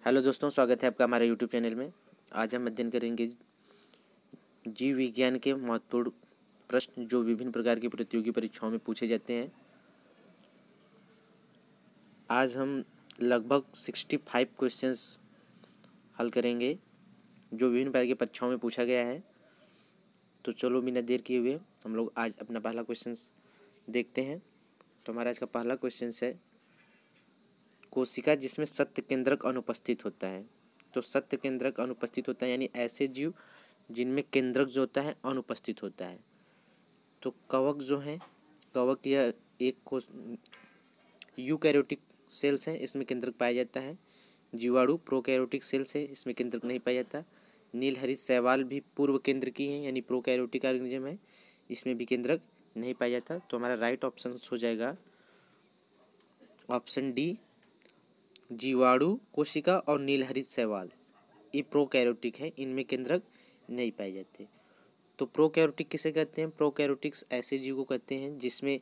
Hello दोस्तों, स्वागत है आपका हमारे यूट्यूब चैनल में। आज हम अध्ययन करेंगे जीव विज्ञान के महत्वपूर्ण प्रश्न जो विभिन्न प्रकार की प्रतियोगी परीक्षाओं में पूछे जाते हैं। आज हम लगभग 65 क्वेश्चंस हल करेंगे जो विभिन्न प्रकार की परीक्षाओं में पूछा गया है। तो चलो बिना देर किए हुए हम लोग आज अपना पहला क्वेश्चन देखते हैं। तो हमारा आज का पहला क्वेश्चन है, कोशिका जिसमें सत्य केंद्रक अनुपस्थित होता है। तो सत्य केंद्रक अनुपस्थित होता है यानी ऐसे जीव जिनमें केंद्रक जो होता है अनुपस्थित होता है। तो कवक जो है, कवक यह एक कोश यूकैरियोटिक सेल्स है, इसमें केंद्रक पाया जाता है। जीवाणु प्रोकैरियोटिक सेल्स है, इसमें केंद्रक नहीं पाया जाता। नीलहरित शैवाल भी पूर्व केंद्र की है यानी प्रोकैरियोटिक ऑर्गेनिज्म है, इसमें भी केंद्रक नहीं पाया जाता। तो हमारा राइट ऑप्शन हो जाएगा ऑप्शन डी, जीवाणु कोशिका और नीलहरित शैवाल। ये प्रोकैरियोटिक है, इनमें केंद्रक नहीं पाए जाते। तो प्रोकैरियोटिक किसे कहते हैं? प्रोकैरियोटिक्स ऐसे जीव को कहते हैं जिसमें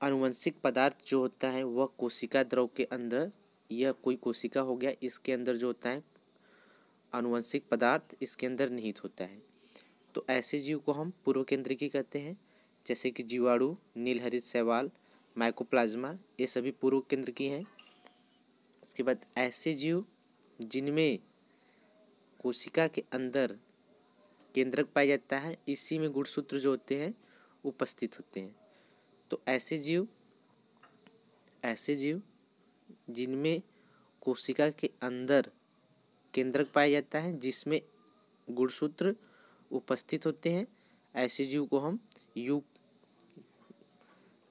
आनुवंशिक पदार्थ जो होता है वह कोशिका द्रव के अंदर, यह कोई कोशिका हो गया, इसके अंदर जो होता है आनुवंशिक पदार्थ इसके अंदर निहित होता है। तो ऐसे जीव को हम पूर्व केंद्रिकी कहते हैं, जैसे कि जीवाणु, नीलहरित शैवाल, माइकोप्लाज्मा, ये सभी पूर्व केंद्र की हैं। उसके बाद ऐसे जीव जिनमें कोशिका के अंदर केंद्रक पाया जाता है, इसी में गुणसूत्र जो होते हैं उपस्थित होते हैं। तो ऐसे जीव जिनमें कोशिका के अंदर केंद्रक पाया जाता है जिसमें गुणसूत्र उपस्थित होते हैं, ऐसे जीव को हम यू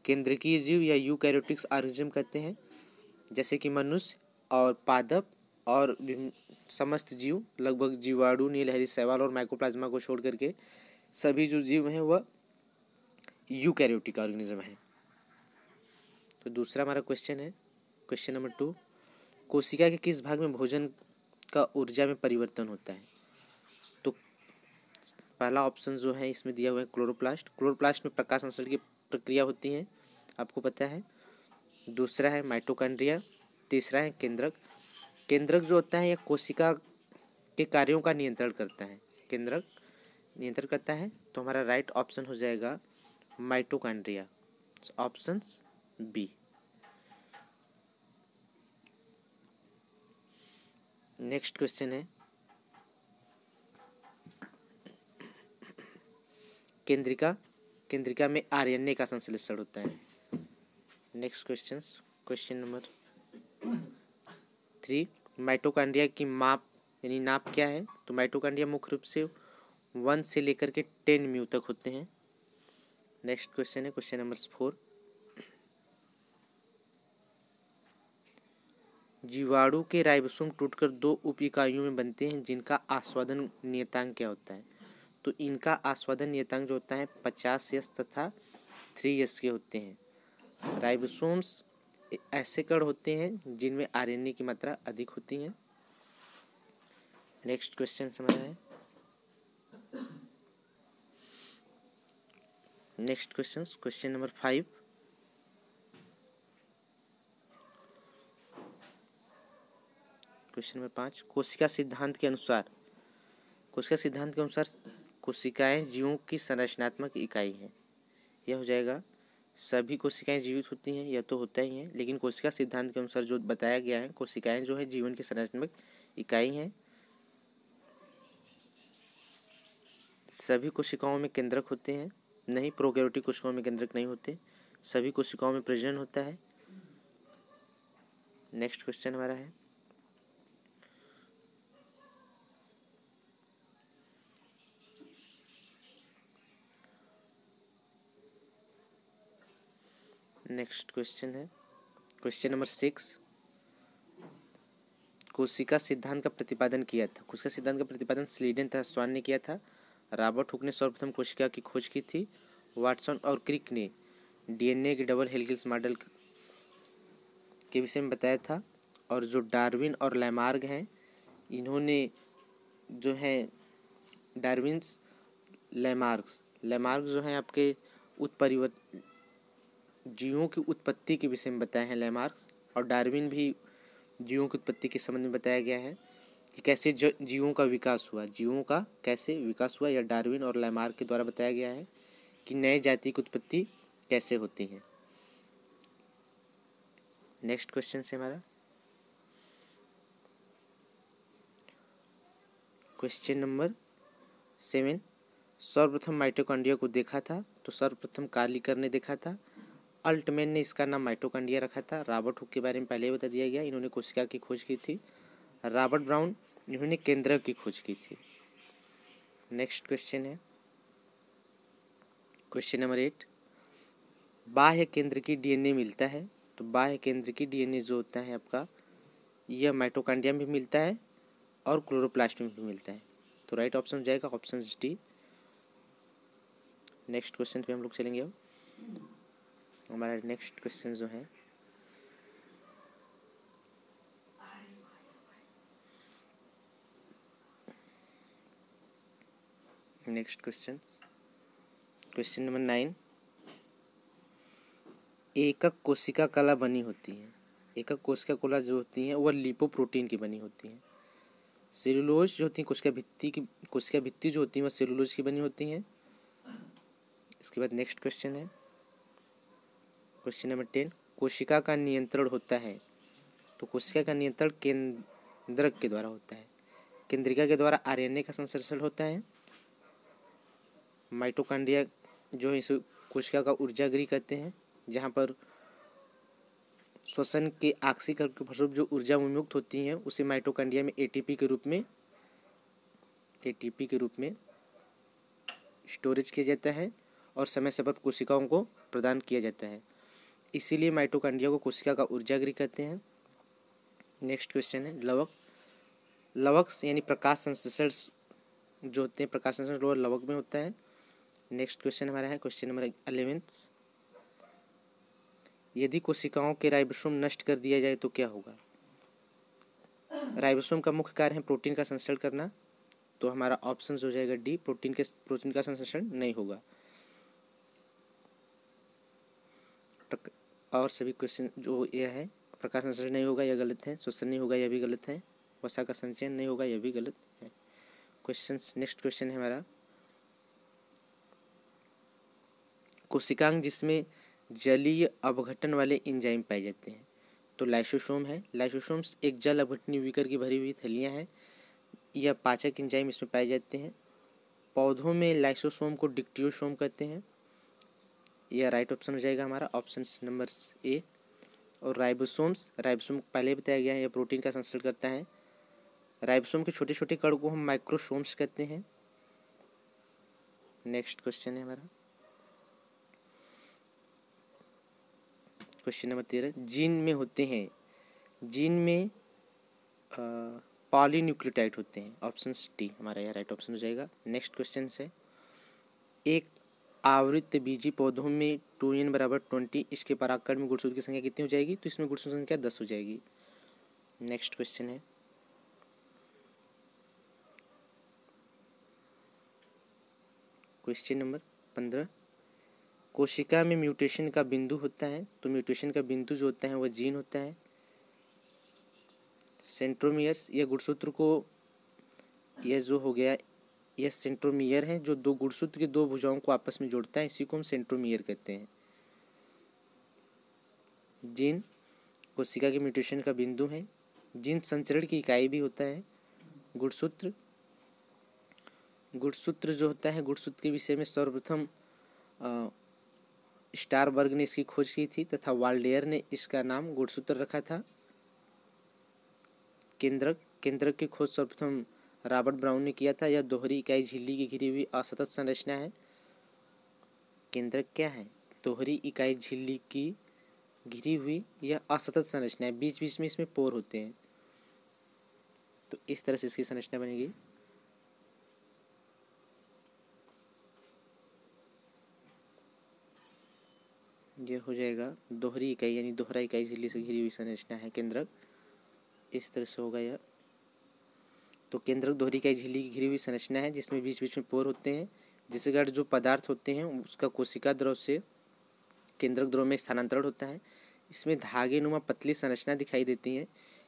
केंद्रकीय जीव या यूकैरियोटिक्स ऑर्गेनिज्म कहते हैं। जैसे कि मनुष्य और पादप और समस्त जीव, लगभग जीवाणु, नीलहरित शैवाल और माइकोप्लाज्मा को छोड़ करके सभी जो जीव हैं वह यूकैरियोटिक ऑर्गेनिज्म है। तो दूसरा हमारा क्वेश्चन है, क्वेश्चन नंबर 2, कोशिका के किस भाग में भोजन का ऊर्जा में परिवर्तन होता है? तो पहला ऑप्शन जो है इसमें दिया हुआ है क्लोरोप्लास्ट। क्लोरोप्लास्ट में प्रकाश संश्लेषण की प्रक्रिया होती है, आपको पता है। दूसरा है माइटोकॉन्ड्रिया। तीसरा है केंद्रक। केंद्रक जो होता है यह कोशिका के कार्यों का नियंत्रण करता है, केंद्रक नियंत्रण करता है। तो हमारा राइट ऑप्शन हो जाएगा mitochondria, option B. Next question है, केंद्रिका में आरएनए का संश्लेषण होता है। नेक्स्ट क्वेश्चन नंबर 3, माइटोकॉन्ड्रिया की माप यानी नाप क्या है? तो माइटोकॉन्ड्रिया मुख्य रूप से 1 से लेकर के 10 म्यू तक होते हैं। नेक्स्ट क्वेश्चन है क्वेश्चन नंबर 4, जीवाणु के राइबोसोम टूटकर 2 उप इकाइयों में बनते हैं जिनका आस्वादन नियतांक क्या होता है? तो इनका आस्वादन नियतांक जो होता है 50S तथा 3S के होते हैं। राइबोसोम्स ऐसे कण होते हैं जिनमें आरएनए की मात्रा अधिक होती है। नेक्स्ट क्वेश्चन हमारा है, next question number 5, question number 5, कोशिका सिद्धांत के अनुसार कोशिकाएं जीवों की संरचनात्मक इकाई है। यह हो जाएगा सभी कोशिकाएं जीवित होती हैं, यह तो होता ही है, लेकिन कोशिका सिद्धांत के अनुसार जो बताया गया है कोशिकाएं जो है जीवन की संरचनात्मक इकाई हैं। सभी कोशिकाओं में केंद्रक होते हैं, नहीं, प्रोकैरियोटिक कोशिकाओं में केंद्रक नहीं होते, सभी कोशिकाओं में प्रजनन होता है। नेक्स्ट क्वेश्चन हमारा है, नेक्स्ट क्वेश्चन है क्वेश्चन नंबर 6, कोशिका सिद्धांत का प्रतिपादन किया था। कोशिका सिद्धांत का प्रतिपादन स्लीडन तथा स्वान ने किया था। रॉबर्ट हुक ने सर्वप्रथम कोशिका की खोज की थी। वाटसन और क्रिक ने डीएनए के डबल हेलिक्स मॉडल के विषय में बताया था। और जो डार्विन और लैमार्क हैं, इन्होंने जो है डार्विन्स लैमार्क जो हैं आपके जीवों की उत्पत्ति के विषय में बताए हैं लैमार्क्स। और डार्विन भी जीवों की उत्पत्ति के संबंध में बताया गया है कि कैसे जीवों का विकास हुआ, जीवों का कैसे विकास हुआ, या डार्विन और लैमार्क के द्वारा बताया गया है कि नए जाति की उत्पत्ति कैसे होती है। नेक्स्ट क्वेश्चन से हमारा क्वेश्चन नंबर 7, सर्वप्रथम माइटोकॉन्ड्रिया को देखा था, तो सर्वप्रथम कार्लिकर ने देखा था। अल्टमैन ने इसका नाम माइटोकॉन्ड्रिया रखा था। रॉबर्ट हुक के बारे में पहले ही बता दिया गया, इन्होंने कोशिका की खोज की थी। रॉबर्ट ब्राउन, इन्होंने केंद्रक की खोज की थी। नेक्स्ट क्वेश्चन है क्वेश्चन नंबर 8, बाह्य केंद्र की डीएनए मिलता है, तो बाह्य केंद्र की डीएनए जो होता है आपका, यह माइटोकॉन्ड्रिया में भी मिलता है और क्लोरोप्लास्ट में भी मिलता है, तो राइट ऑप्शन हो जाएगा ऑप्शन डी। नेक्स्ट क्वेश्चन पे हम लोग चलेंगे। अब हमारा नेक्स्ट क्वेश्चन जो है नेक्स्ट क्वेश्चन नंबर 9, एकक कोशिका कला बनी होती है। एकक कोशिका कला जो होती है वह लिपोप्रोटीन की बनी होती है। सेलुलोज जो होती है कोशिका भित्ति जो होती है वह सेलुलोज की बनी होती है। इसके बाद नेक्स्ट क्वेश्चन है क्वेश्चन नंबर 10, कोशिका का नियंत्रण होता है, तो कोशिका का नियंत्रण केंद्रक के द्वारा होता है। केंद्रिका के द्वारा आरएनए का संश्लेषण होता है। माइटोकॉन्ड्रिया जो है इसे कोशिका का ऊर्जा गृह कहते हैं, जहाँ पर श्वसन के ऑक्सीकरण के फलस्वरूप जो ऊर्जा विमुक्त होती है उसे माइटोकॉन्ड्रिया में एटीपी के रूप में स्टोरेज किया जाता है और समय समय पर कोशिकाओं को प्रदान किया जाता है। इसीलिए माइटोकॉन्ड्रिया को कोशिका का ऊर्जा गृह कहते हैं। नेक्स्ट क्वेश्चन है लवक यानी प्रकाश संश्लेषण जो होते हैं, प्रकाश संश्लेषण लवक में होता है। नेक्स्ट क्वेश्चन हमारा है क्वेश्चन नंबर 11, यदि कोशिकाओं के राइबोसोम नष्ट कर दिया जाए तो क्या होगा। राइबोसोम का मुख्य कार्य है प्रोटीन का संश्लेषण करना, तो हमारा ऑप्शन हो जाएगा डी, प्रोटीन का संश्लेषण नहीं होगा। और सभी क्वेश्चन जो यह है प्रकाश संश्लेषण नहीं होगा, यह गलत है। श्वसन नहीं होगा, यह भी गलत है। वसा का संचयन नहीं होगा, यह भी गलत है। नेक्स्ट क्वेश्चन है हमारा कोशिकांग जिसमें जलीय अपघटन वाले एंजाइम पाए जाते हैं, तो लाइसोसोम है। लाइसोसोम्स एक जल अपघटनी विकर की भरी हुई थैलियाँ हैं। यह पाचक एंजाइम इसमें पाए जाते हैं। पौधों में लाइसोसोम को डिक्टियोसोम कहते हैं। यह राइट ऑप्शन हो जाएगा हमारा ऑप्शन नंबर ए। और राइबोसोम पहले बताया गया है, यह प्रोटीन का संश्लेषण करता है। राइबोसोम के छोटे छोटे कण को हम माइक्रोसोम्स कहते हैं। नेक्स्ट क्वेश्चन है हमारा क्वेश्चन नंबर 13, जीन में होते हैं, जीन में पॉलीन्यूक्लियोटाइड होते हैं, ऑप्शन डी हमारा यह राइट ऑप्शन हो जाएगा। नेक्स्ट क्वेश्चन है एक आवृतबीजी पौधों में 2n = 20, इसके परागकण में गुणसूत्र की संख्या कितनी हो जाएगी, तो इसमें गुणसूत्र संख्या 10 हो जाएगी। नेक्स्ट क्वेश्चन है क्वेश्चन नंबर 15, कोशिका में म्यूटेशन का बिंदु होता है, तो म्यूटेशन का बिंदु जो होता है वह जीन होता है। सेंट्रोमियर्स, यह गुणसूत्र को, यह जो हो गया यह सेंट्रोमियर है जो दो गुणसूत्र के दो भुजाओं को आपस में जोड़ता है, इसी को हम सेंट्रोमियर कहते हैं। जीन कोशिका के म्यूटेशन का बिंदु है। जीन संचरण की इकाई भी होता है। गुणसूत्र जो होता है, गुणसूत्र के विषय में सर्वप्रथम स्टारबर्ग ने इसकी खोज की थी तथा वाल्डेयर ने इसका नाम गुणसूत्र रखा था। केंद्रक की खोज सर्वप्रथम रॉबर्ट ब्राउन ने किया था। यह दोहरी इकाई झिल्ली की घिरी हुई असतत संरचना है। केंद्रक क्या है, दोहरी इकाई झिल्ली की घिरी हुई यह असतत संरचना है, बीच बीच में इसमें पोर होते हैं, तो इस तरह से इसकी संरचना बनेगी। यह हो जाएगा दोहरी इकाई यानी दोहरा इकाई झिल्ली से घिरी हुई संरचना है केंद्रक, इस तरह से होगा यह। तो केंद्रक दोहरी इकाई झिल्ली की घिरी हुई संरचना है जिसमें बीच बीच में पोर होते हैं, जिसके कारण जो पदार्थ होते हैं उसका कोशिका द्रव से केंद्रक द्रव में स्थानांतरण होता है। इसमें धागे नुमा पतली संरचना दिखाई देती है।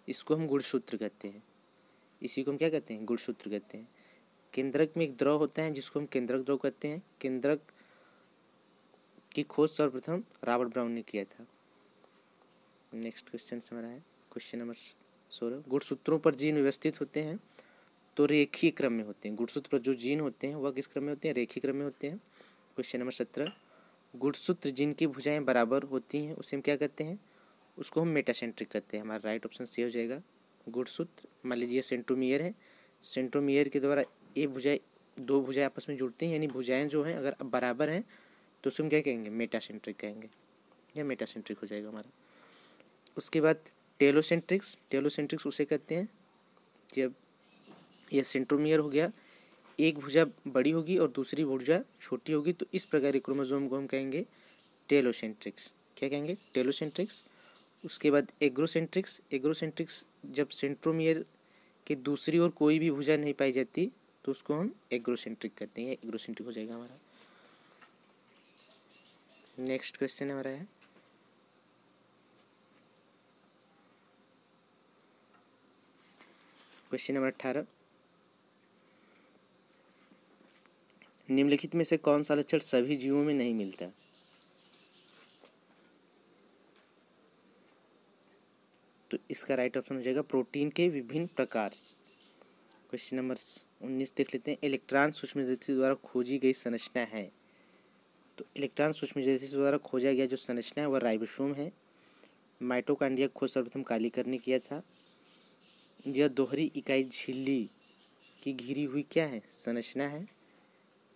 इसको हम गुणसूत्र कहते हैं। इसी को हम क्या कहते हैं? गुणसूत्र कहते हैं। केंद्रक में एक द्रव होता है जिसको हम केंद्रक द्रव कहते हैं। केंद्रक की खोज सर्वप्रथम रॉबर्ट ब्राउन ने किया था। नेक्स्ट क्वेश्चन से हमारा है क्वेश्चन नंबर 16। गुणसूत्रों पर जीन व्यवस्थित होते हैं तो रेखीय क्रम में होते हैं। गुणसूत्र पर जो जीन होते हैं वह किस क्रम में होते हैं? रेखीय क्रम में होते हैं। Question number 17। गुणसूत्र जिनकी भुजाएं बराबर होती हैं उसे हम क्या कहते हैं? उसको हम मेटासेंट्रिक कहते हैं। हमारा राइट ऑप्शन सी हो जाएगा। गुणसूत्र मान लीजिए सेंट्रोमियर है, सेंट्रोमियर के द्वारा ये भुजाएं, दो भुजाएं आपस में जुड़ती हैं, यानी भुजाएं जो हैं अगर बराबर हैं तो उसे हम क्या कहेंगे? मेटासेंट्रिक कहेंगे। यह मेटासेंट्रिक हो जाएगा हमारा। उसके बाद टेलोसेंट्रिक्स। टेलोसेंट्रिक्स उसे कहते हैं जब यह सेंट्रोमियर हो गया, एक भुजा बड़ी होगी और दूसरी भुजा छोटी होगी, तो इस प्रकार के क्रोमोसोम को हम कहेंगे टेलोसेंट्रिक्स। क्या कहेंगे? टेलोसेंट्रिक्स। उसके बाद एग्रोसेंट्रिक्स। एग्रोसेंट्रिक्स जब सेंट्रोमियर की दूसरी ओर कोई भी भुजा नहीं पाई जाती तो उसको हम एग्रोसेंट्रिक कहते हैं। एग्रोसेंट्रिक हो जाएगा हमारा। नेक्स्ट क्वेश्चन हमारा है क्वेश्चन नंबर 18। निम्नलिखित में से कौन सा लक्षण सभी जीवों में नहीं मिलता? तो इसका राइट ऑप्शन हो जाएगा प्रोटीन के विभिन्न प्रकार। क्वेश्चन नंबर 19 देख लेते हैं। इलेक्ट्रॉन सूक्ष्मदर्शी द्वारा खोजी गई संरचना है। तो इलेक्ट्रॉन सूक्ष्मदर्शी द्वारा खोजा गया जो संरचना है वह राइबोसोम है। माइटोकॉन्ड्रिया खोज सर्वप्रथम कालीकर ने किया था। यह दोहरी इकाई झिल्ली की घिरी हुई क्या है? संरचना है।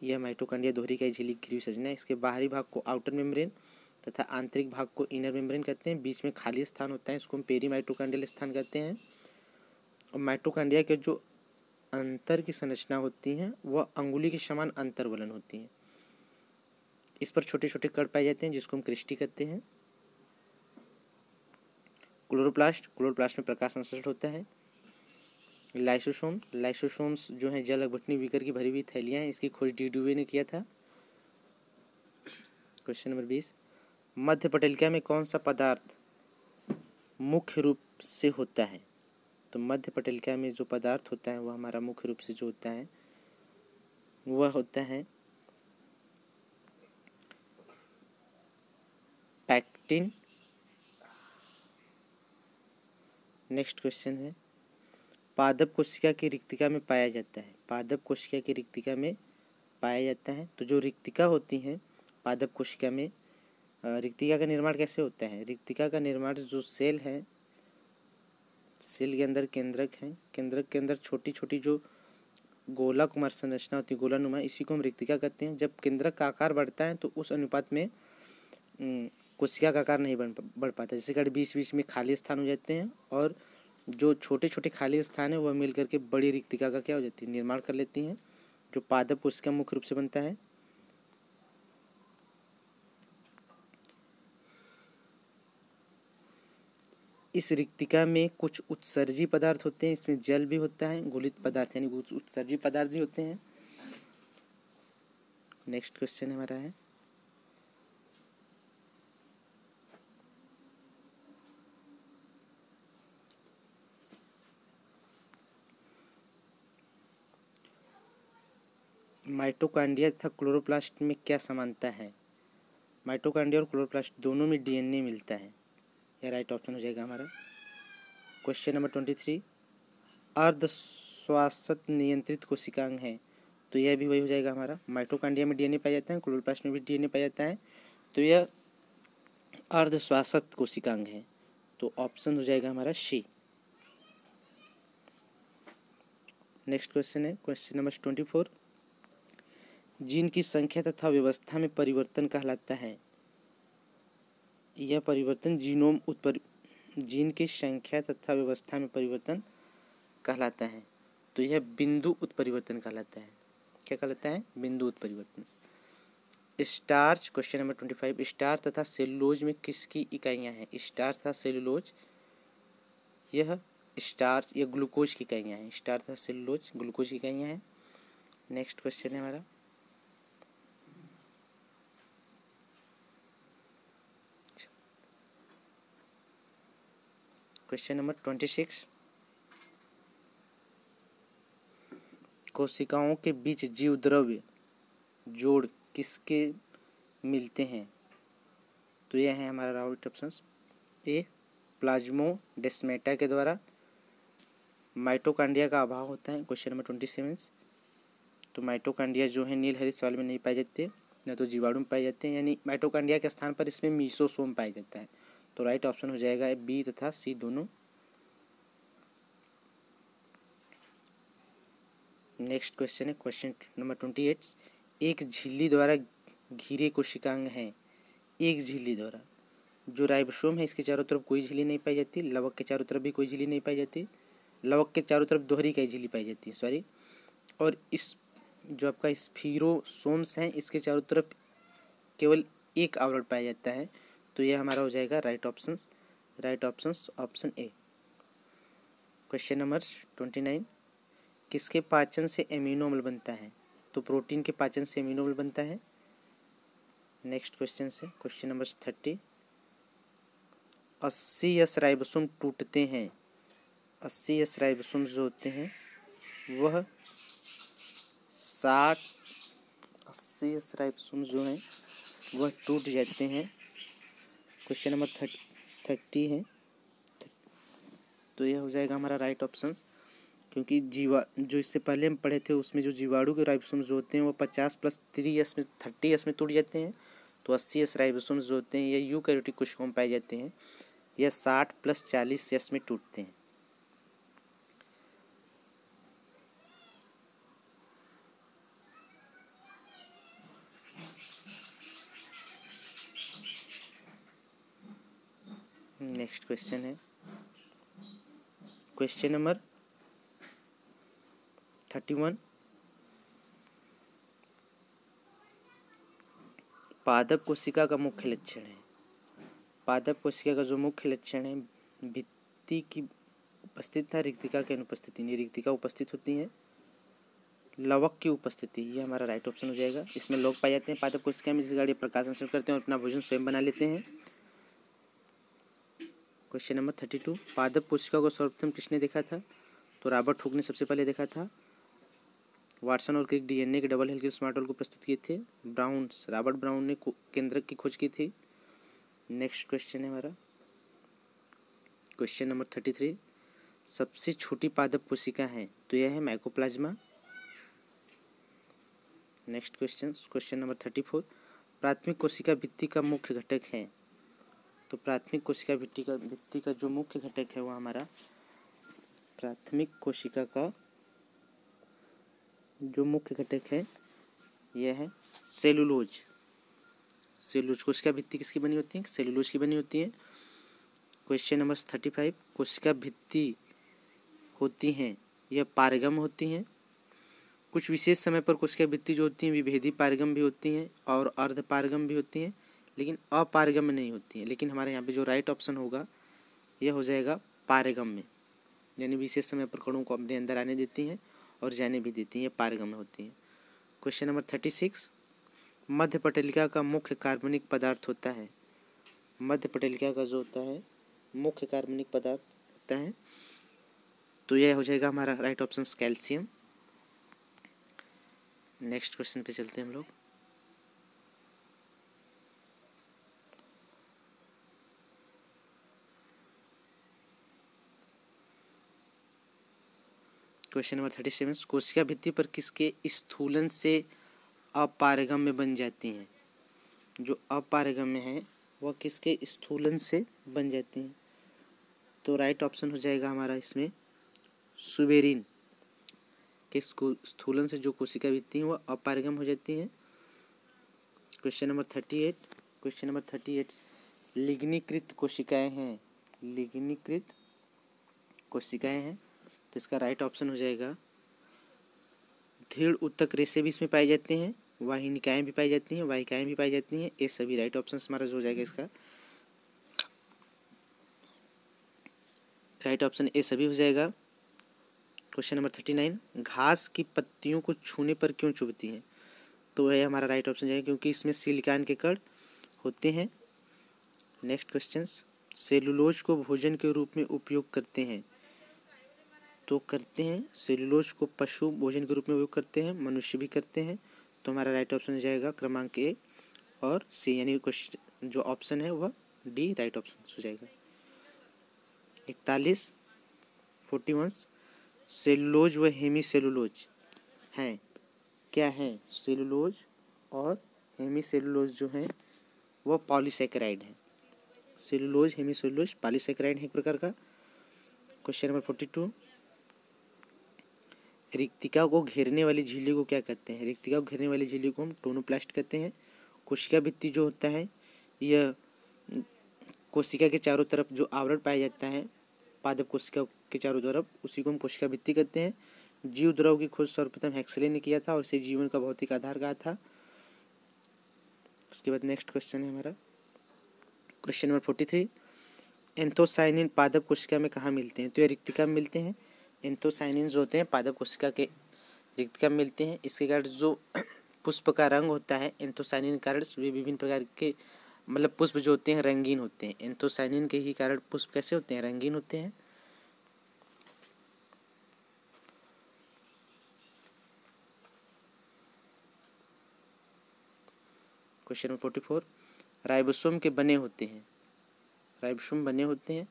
यह माइटोकॉन्ड्रिया दोहरी इकाई झिल्ली की घिरी हुई संरचना है। इसके बाहरी भाग को आउटर मेम्ब्रेन तथा आंतरिक भाग को इनर मेम्ब्रेन कहते हैं। बीच में खाली स्थान होता है, इसको हम पेरी माइटोकॉन्ड्रियल स्थान कहते हैं। और माइटोकॉन्ड्रिया के जो अंतर की संरचना होती हैं वह अंगुली के समान अंतर्वलन होती हैं। इस पर छोटे छोटे कण पाए जाते हैं जिसको हम क्रिस्टी कहते हैं। क्लोरोप्लास्ट। क्लोरोप्लास्ट में प्रकाश संश्लेषण होता है। लाइसोसोम। लाइसोसोम्स जो हैं जल अगबटनी विकर की भरी हुई थैलियाँ हैं। इसकी खोज डी ड्यूवे ने किया था। Question number 20। मध्य पटलिका में कौन सा पदार्थ मुख्य रूप से होता है? तो मध्य पटलिका में जो पदार्थ होता है वह हमारा मुख्य रूप से जो होता है वह होता है पैक्टिन। नेक्स्ट क्वेश्चन है पादप कोशिका की रिक्तिका में पाया जाता है। पादप कोशिका की रिक्तिका में पाया जाता है। तो जो रिक्तिका होती हैं पादप कोशिका में, रिक्तिका का निर्माण कैसे होता है? रिक्तिका का निर्माण जो सेल है, सेल के अंदर केंद्रक है, केंद्रक के अंदर छोटी छोटी जो गोलाकार संरचना होती है, गोलानुमा, इसी को हम रिक्तिका कहते हैं। जब केंद्रक का आकार बढ़ता है तो उस अनुपात में कोशिका का आकार नहीं बढ़ पाता। जैसे कि बीच बीच में खाली स्थान हो जाते हैं और जो छोटे छोटे खाली स्थान है वह मिल करके बड़ी रिक्तिका का क्या हो जाती है? निर्माण कर लेती हैं, जो पादप कोशिका मुख्य रूप से बनता है। इस रिक्तिका में कुछ उत्सर्जी पदार्थ होते हैं, इसमें जल भी होता है, घुलित पदार्थ यानी कुछ उत्सर्जी पदार्थ भी होते हैं। नेक्स्ट क्वेश्चन हमारा है माइटोकॉन्ड्रिया तथा क्लोरोप्लास्ट में क्या समानता है? माइटोकॉन्ड्रिया और क्लोरोप्लास्ट दोनों में डीएनए मिलता है। यह राइट ऑप्शन हो जाएगा हमारा। Question number 23। अर्धश्वासत नियंत्रित कोशिकांग है। तो यह भी वही हो जाएगा हमारा। माइटोकॉन्ड्रिया में डीएनए पाया जाता है, क्लोरोप्लास्ट में भी डीएनए पाया जाता है, तो यह अर्धश्वासत कोशिकांग है। तो ऑप्शन हो जाएगा हमारा सी। नेक्स्ट क्वेश्चन है क्वेश्चन नंबर 24। जीन की संख्या तथा व्यवस्था में परिवर्तन कहलाता है। यह परिवर्तन जीन की संख्या तथा व्यवस्था में परिवर्तन कहलाता है। तो यह बिंदु उत्परिवर्तन कहलाता है। क्या कहलाता है? बिंदु उत्परिवर्तन। स्टार्च। Question number 25। स्टार्च तथा सेलुलोज में किसकी इकाइयाँ हैं? स्टार्च तथा सेलुलोज, यह स्टार्च या ग्लूकोज की इकाइयाँ हैं। स्टार्च तथा सेलुलोज ग्लूकोज की इकाइयाँ हैं। नेक्स्ट क्वेश्चन है हमारा क्वेश्चन नंबर 26, कोशिकाओं के बीच जीव द्रव्य जोड़ किसके मिलते हैं? तो यह है हमारा राइट ऑप्शंस। ए, प्लाज्मोडेस्माटा के द्वारा। माइटोकांड्रिया का अभाव होता है, क्वेश्चन नंबर 27। तो माइटोकांड्रिया जो है नील हरित शैवाल में नहीं पाए जाते, न तो जीवाणु में पाए जाते हैं, यानी माइटोकांड्रिया के स्थान पर इसमें मीसोसोम पाया जाता है। तो राइट ऑप्शन हो जाएगा बी तथा सी दोनों। नेक्स्ट क्वेश्चन है क्वेश्चन नंबर 28, एक झिल्ली द्वारा घिरे कोशिकांग हैं। एक झिल्ली द्वारा, जो राइबोसोम है इसके चारों तरफ कोई झिल्ली नहीं पाई जाती, लवक के चारों तरफ भी कोई झिल्ली नहीं पाई जाती, लवक के चारों तरफ दोहरी का झिल्ली पाई जाती है, सॉरी। और इस जो आपका स्फीरोसोम्स हैं इसके चारों तरफ केवल एक आवरण पाया जाता है। तो यह हमारा हो जाएगा right options option A. Question number 29, किसके पाचन से एमिनो अम्ल बनता है? तो प्रोटीन के पाचन से एमिनो अम्ल बनता है। नेक्स्ट क्वेश्चन से क्वेश्चन नंबर 30, 80 यस राइबोसोम टूटते हैं। 80 यस राइबोसोम जो होते हैं वह 80 यस राइबोसोम जो हैं वह टूट जाते हैं। क्वेश्चन नंबर 30 है, तो यह हो जाएगा हमारा राइट ऑप्शंस, क्योंकि जो इससे पहले हम पढ़े थे उसमें जो जीवाणु के राइबोसोम्स जो होते हैं वो 50 + 3s में 30s में टूट जाते हैं। तो 80s राइबोसोम्स जो होते हैं ये यूकैरियोटिक कोशिकाओं में पाए जाते हैं, यह 60 + 40s में टूटते हैं। नेक्स्ट क्वेश्चन है क्वेश्चन नंबर 31, पादप कोशिका का मुख्य लक्षण है। पादप कोशिका का जो मुख्य लक्षण है, भित्ति की उपस्थित था, रिक्तिका की अनुपस्थिति, नहीं रिक्तिका उपस्थित होती है, लवक की उपस्थिति, ये हमारा राइट ऑप्शन हो जाएगा। इसमें लोग पाए जाते हैं पादप कोशिका में, जिस गाड़ी प्रकाश संश्लेषण करते हैं और अपना भोजन स्वयं बना लेते हैं। क्वेश्चन नंबर 32, पादप कोशिका को सर्वप्रथम किसने देखा था? तो रॉबर्ट हुक ने सबसे पहले देखा था। वाटसन और क्रिक डीएनए के डबल हेलिकल स्मार्ट रोल को प्रस्तुत किए थे। रॉबर्ट ब्राउन ने केंद्रक की खोज की थी। नेक्स्ट क्वेश्चन है हमारा क्वेश्चन नंबर 33, सबसे छोटी पादप कोशिका है, तो यह है माइकोप्लाज्मा। नेक्स्ट क्वेश्चन नंबर 34, प्राथमिक कोशिका भित्ति का मुख्य घटक है। तो प्राथमिक कोशिका भित्ति का जो मुख्य घटक है वो हमारा प्राथमिक कोशिका का जो मुख्य घटक है यह है सेलुलोज। कोशिका भित्ति किसकी बनी होती है? सेलुलोज की बनी होती है। क्वेश्चन नंबर 35, कोशिका भित्ति होती हैं यह पारगम होती हैं। कुछ विशेष समय पर कोशिका भित्ति जो होती हैं विभेदी पारगम भी होती हैं और अर्ध पारगम भी होती हैं, लेकिन अपारगम में नहीं होती हैं। लेकिन हमारे यहाँ पे जो राइट ऑप्शन होगा यह हो जाएगा पारगम में, यानी विशेष समय पर कणों को अपने अंदर आने देती हैं और जाने भी देती हैं, पारगम में होती हैं। क्वेश्चन नंबर 36, मध्य पटलिका का मुख्य कार्बनिक पदार्थ होता है। मध्य पटलिका का जो होता है मुख्य कार्बनिक पदार्थ होता है, तो यह हो जाएगा हमारा right option calcium. Next question पे चलते हैं हम लोग। क्वेश्चन नंबर 37, कोशिका भित्ति पर किसके स्थूलन से अपारगम में बन जाती हैं? जो अपारगम में है वह किसके स्थूलन से बन जाती हैं? तो राइट ऑप्शन हो जाएगा हमारा इसमें सुबेरिन के स्थूलन से जो कोशिका भित्ति हैं वह अपारगम हो जाती हैं। क्वेश्चन नंबर 38, लिग्नीकृत कोशिकाएं हैं। लिग्नीकृत कोशिकाएं हैं, तो इसका राइट ऑप्शन हो जाएगा दृढ़ ऊतक रेशे भी इसमें पाए जाते हैं, वाहिनिकाएं भी पाई जाती हैं, वाहिकाएं भी पाई जाती हैं। ये सभी राइट ऑप्शन हमारा जो हो जाएगा इसका राइट ऑप्शन ए सभी हो जाएगा। क्वेश्चन नंबर 39, घास की पत्तियों को छूने पर क्यों चुभती हैं? तो यह हमारा राइट ऑप्शन जाएगा क्योंकि इसमें सिलिकॉन के कण होते हैं। नेक्स्ट क्वेश्चन सेलुलोज को भोजन के रूप में उपयोग करते हैं? तो करते हैं, सेलुलोज को पशु भोजन के रूप में उपयोग करते हैं, मनुष्य भी करते हैं। तो हमारा राइट ऑप्शन हो जाएगा क्रमांक ए और सी, यानी क्वेश्चन जो ऑप्शन है वह डी राइट ऑप्शन हो जाएगा। 41 सेलुलोज व हेमी सेलुलोज हैं, क्या है? सेलुलोज और हेमी सेलुलोज जो हैं वह पॉलीसेकेराइड है। सेलुलोज हेमी सेलुलोज पॉलीसेकेराइड है एक प्रकार का। क्वेश्चन नंबर 42 रिक्तिका को घेरने वाली झिल्ली को क्या कहते हैं? रिक्तिका को घेरने वाली झिल्ली को हम टोनोप्लास्ट कहते हैं। कोशिका भित्ति जो होता है यह कोशिका के चारों तरफ जो आवरण पाया जाता है पादप कोशिका के चारों तरफ, उसी को हम कोशिका भित्ति कहते हैं। जीव द्रव की खोज सर्वप्रथम हेक्सले ने किया था और इसे जीवन का भौतिक आधार कहा था। उसके बाद नेक्स्ट क्वेश्चन है हमारा क्वेश्चन नंबर 43 एंथोसाइनिन पादप कोशिका में कहाँ मिलते हैं? तो ये रिक्तिका में मिलते हैं। एंथोसाइनिन जो होते हैं पादप कोशिका के रिक्तिका में मिलते हैं। इसके कारण जो पुष्प का रंग होता है एंथोसाइनिन के कारण वे विभिन्न प्रकार के मतलब पुष्प जो होते हैं रंगीन होते हैं। एंथोसाइनिन के ही कारण पुष्प कैसे होते हैं? रंगीन होते हैं। क्वेश्चन नंबर 44 राइबोसोम के बने होते हैं। राइबोसोम बने होते हैं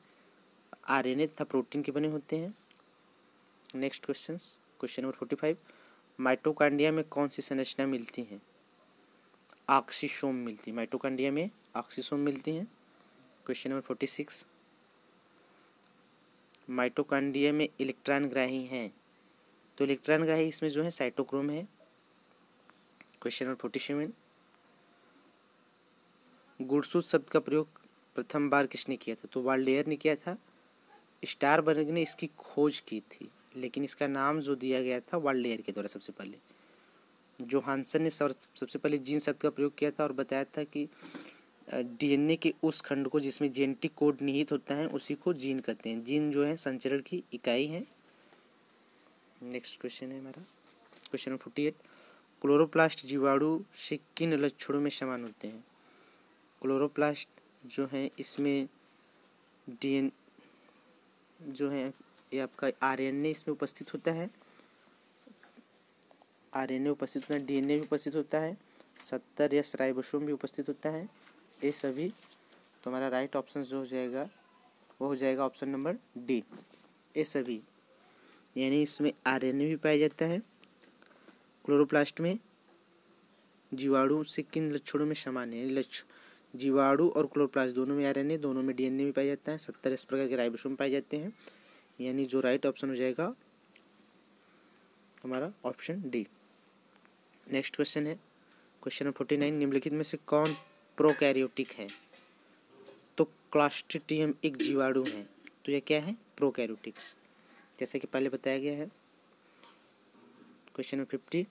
आरएनए तथा प्रोटीन के बने होते हैं। नेक्स्ट क्वेश्चन नंबर 45 माइटोकांड्रिया में कौन सी संरचना मिलती है? ऑक्सीसोम मिलती है। माइटोकांड्रिया में ऑक्सीसोम मिलती हैं। क्वेश्चन नंबर 46 माइटोकांड्रिया में इलेक्ट्रॉन ग्राही हैं। तो इलेक्ट्रॉन ग्राही इसमें जो है साइटोक्रोम है। क्वेश्चन नंबर 47 गुणसूत्र शब्द का प्रयोग प्रथम बार किसने किया था? तो वाल्डेयर ने किया था। स्टारबर्ग ने इसकी खोज की थी, लेकिन इसका नाम जो दिया गया था वाल्डेयर के द्वारा सबसे पहले। जोहानसन ने सबसे पहले जीन शब्द का प्रयोग किया था और बताया था कि डीएनए के उस खंड को जिसमें जेनेटिक कोड निहित होता है उसी को जीन कहते हैं। जीन जो है संचरण की इकाई है। नेक्स्ट क्वेश्चन है हमारा क्वेश्चन नंबर 48 क्लोरोप्लास्ट जीवाणु से किन लक्षणों में समान होते हैं? क्लोरोप्लास्ट जो है इसमें डीएन जो है ये आपका आरएनए इसमें उपस्थित होता है। आरएनए उपस्थित होता है, डीएनए भी उपस्थित होता है, 70 या राइबोसोम भी उपस्थित होता है। ये सभी तो हमारा राइट ऑप्शन जो हो जाएगा वो हो जाएगा ऑप्शन नंबर डी। ये सभी यानी इसमें आरएनए भी पाया जाता है। क्लोरोप्लास्ट में जीवाणु से किन लक्षणों में समान है? जीवाणु और क्लोरोप्लास्ट दोनों में आरएनए, दोनों में डीएनए भी पाया जाता है, 70 इस प्रकार के राइबोसोम पाए जाते हैं। यानी जो राइट ऑप्शन हो जाएगा हमारा ऑप्शन डी। नेक्स्ट क्वेश्चन है क्वेश्चन नंबर 49 निम्नलिखित में से कौन प्रोकैरियोटिक है? तो क्लॉस्ट्रिडियम एक जीवाणु है। तो यह क्या है? प्रोकैरियोटिक, जैसे कि पहले बताया गया है। क्वेश्चन नंबर 50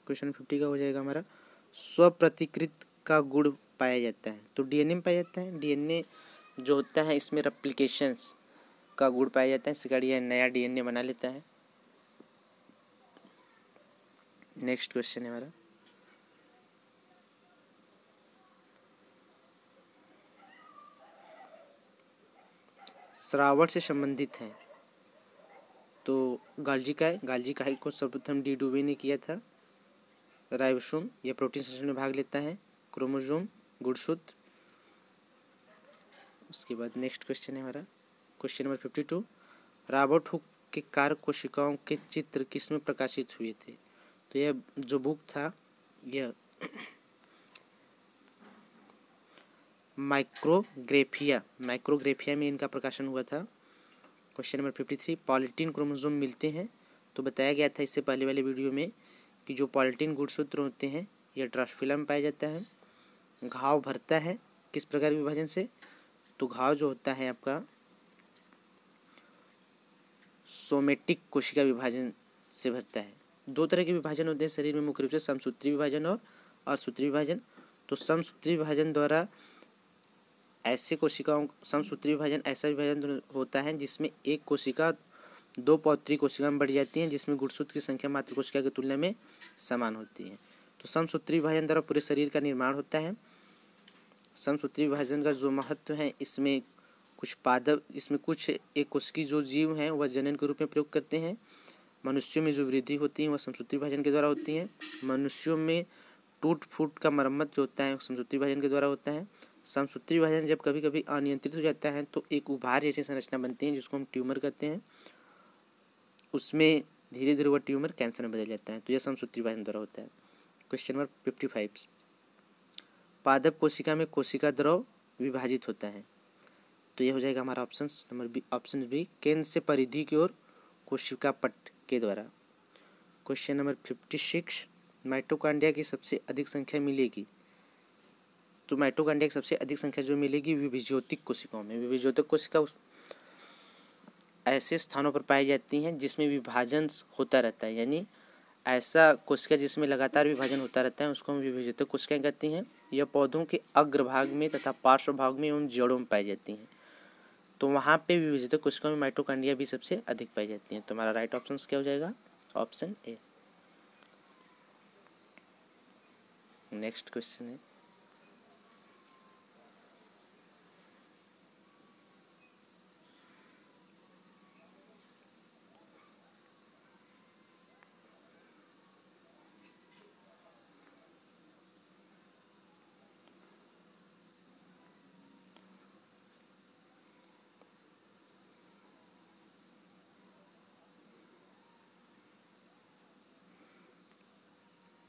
क्वेश्चन नंबर 50 का हो जाएगा हमारा स्वप्रतिकृत का गुण पाया जाता है। तो डीएनए में पाया जाता है। डीएनए जो होता है इसमें रेप्लिकेशंस का गुण पाया जाता है, इस कारण यह नया डीएनए बना लेता है। नेक्स्ट क्वेश्चन है हमारा श्रावण से संबंधित है। तो गाल्जिकाई को सर्वप्रथम डी डुवे ने किया था। राइबोसोम यह प्रोटीन संश्लेषण में भाग लेता है। क्रोमोसोम गुणसूत्र। उसके बाद नेक्स्ट क्वेश्चन है हमारा क्वेश्चन नंबर 52 रॉबर्ट हुक के कार्य कोशिकाओं के चित्र किस में प्रकाशित हुए थे? तो यह जो बुक था यह माइक्रोग्रेफिया में इनका प्रकाशन हुआ था। क्वेश्चन नंबर 53 पॉलीटीन क्रोमोसोम मिलते हैं। तो बताया गया था इससे पहले वाले वीडियो में कि जो पॉलीटीन गुणसूत्र होते हैं यह ड्रोसोफिला में पाया जाता है। घाव भरता है किस प्रकार के विभाजन से? तो घाव जो होता है आपका सोमेटिक कोशिका विभाजन से भरता है। दो तरह के विभाजन होते हैं शरीर में मुख्य रूप से समसूत्री विभाजन और असूत्री विभाजन। तो समसूत्री विभाजन द्वारा ऐसे कोशिकाओं समसूत्री विभाजन ऐसा विभाजन होता है जिसमें एक कोशिका दो पौत्री कोशिका में बढ़ जाती है, जिसमें गुणसूत्र की संख्या मात्र कोशिका की तुलना में समान होती है। तो समसूत्री विभाजन द्वारा पूरे शरीर का निर्माण होता है। समसूत्री विभाजन का जो महत्व है, इसमें कुछ पादप, इसमें कुछ एक कोशिकीय जो जीव हैं वह जनन के रूप में प्रयोग करते हैं। मनुष्यों में जो वृद्धि होती है वह समसूत्री विभाजन के द्वारा होती है। मनुष्यों में टूट फूट का मरम्मत जो होता है समसूत्री विभाजन के द्वारा होता है। समसूत्री विभाजन जब कभी कभी अनियंत्रित हो जाता है तो एक उभार जैसी संरचना बनती है जिसको हम ट्यूमर कहते हैं। उसमें धीरे धीरे वह ट्यूमर कैंसर में बदल जाता है। तो यह समसूत्री विभाजन द्वारा होता है। क्वेश्चन नंबर 55, पादप कोशिका में कोशिका द्रव विभाजित होता है। तो यह हो जाएगा हमारा ऑप्शन बी, केंद्र से परिधि की ओर कोशिका पट के द्वारा। क्वेश्चन नंबर 56, माइटोकॉन्ड्रिया की सबसे अधिक संख्या मिलेगी। तो माइटोकॉन्ड्रिया की सबसे अधिक संख्या जो मिलेगी विभिजोतिक कोशिकाओं में। विभिजोतिक कोशिका ऐसे स्थानों पर पाई जाती हैं जिसमें विभाजन होता रहता है, यानी ऐसा कोशिका जिसमें लगातार विभाजन होता रहता है उसको हम विभिजोतिक कोशिकाएं कहती हैं। यह पौधों के अग्रभाग में तथा पार्श्व भाग में एवं जड़ों में पाई जाती हैं। तो वहाँ पे विभिजोतिक कोशिकाओं में माइटोकॉन्ड्रिया भी सबसे अधिक पाई जाती हैं। तो हमारा राइट ऑप्शन क्या हो जाएगा? Option A. नेक्स्ट क्वेश्चन है,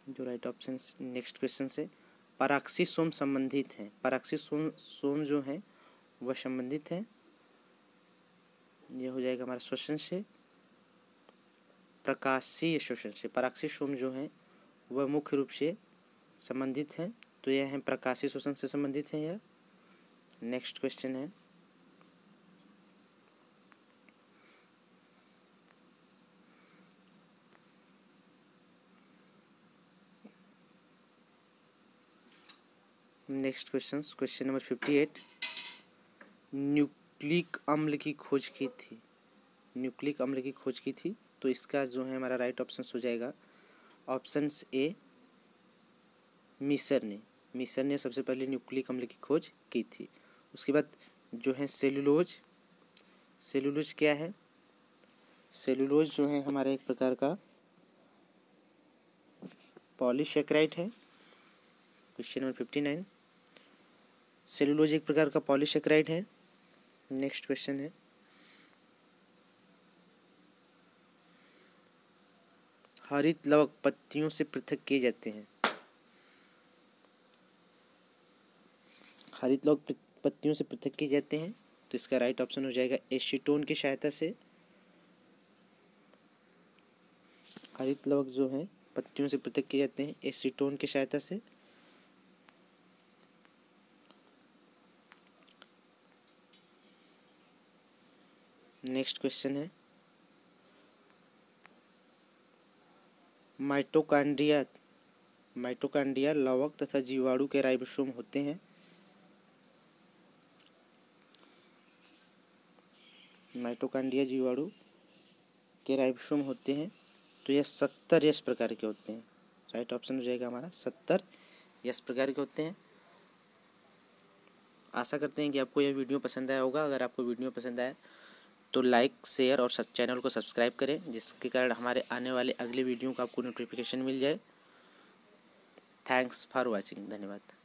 जो राइट ऑप्शन नेक्स्ट क्वेश्चन से पराक्सीसोम संबंधित है। पराक्सीसोम जो है वह संबंधित है, यह हो जाएगा हमारा श्वसन से, प्रकाशीय श्वसन से। पराक्सीसोम जो है वह मुख्य रूप से संबंधित है, तो यह है प्रकाशीय श्वसन से संबंधित है यह। नेक्स्ट क्वेश्चन है, नेक्स्ट क्वेश्चन नंबर 58, न्यूक्लिक अम्ल की खोज की थी। न्यूक्लिक अम्ल की खोज की थी, तो इसका जो है हमारा राइट ऑप्शन हो जाएगा ऑप्शन ए, मिसर ने सबसे पहले न्यूक्लिक अम्ल की खोज की थी। उसके बाद जो है सेलुलोज क्या है? सेलुलोज जो है हमारा एक प्रकार का पॉलीसेकेराइड है। क्वेश्चन नंबर 59, सेलुलोज एक प्रकार का पॉलीसेकेराइड है। नेक्स्ट क्वेश्चन है, हरित लवक पत्तियों से पृथक किए जाते हैं। हरित लवक पत्तियों से पृथक किए जाते हैं, तो इसका राइट ऑप्शन हो जाएगा एसीटोन की सहायता से। हरित लवक जो है पत्तियों से पृथक किए जाते हैं एसीटोन की सहायता से। नेक्स्ट क्वेश्चन है, माइटोकॉन्ड्रिया लवक तथा जीवाणु के राइबोसोम होते हैं। माइटोकॉन्ड्रिया जीवाणु के राइबोसोम होते हैं, तो यह 70 यस प्रकार के होते हैं। राइट ऑप्शन हो जाएगा हमारा 70 यस प्रकार के होते हैं। आशा करते हैं कि आपको यह वीडियो पसंद आया होगा। अगर आपको वीडियो पसंद आया तो लाइक, शेयर और चैनल को सब्सक्राइब करें, जिसके कारण हमारे आने वाले अगले वीडियो का आपको नोटिफिकेशन मिल जाए। Thanks for watching. धन्यवाद।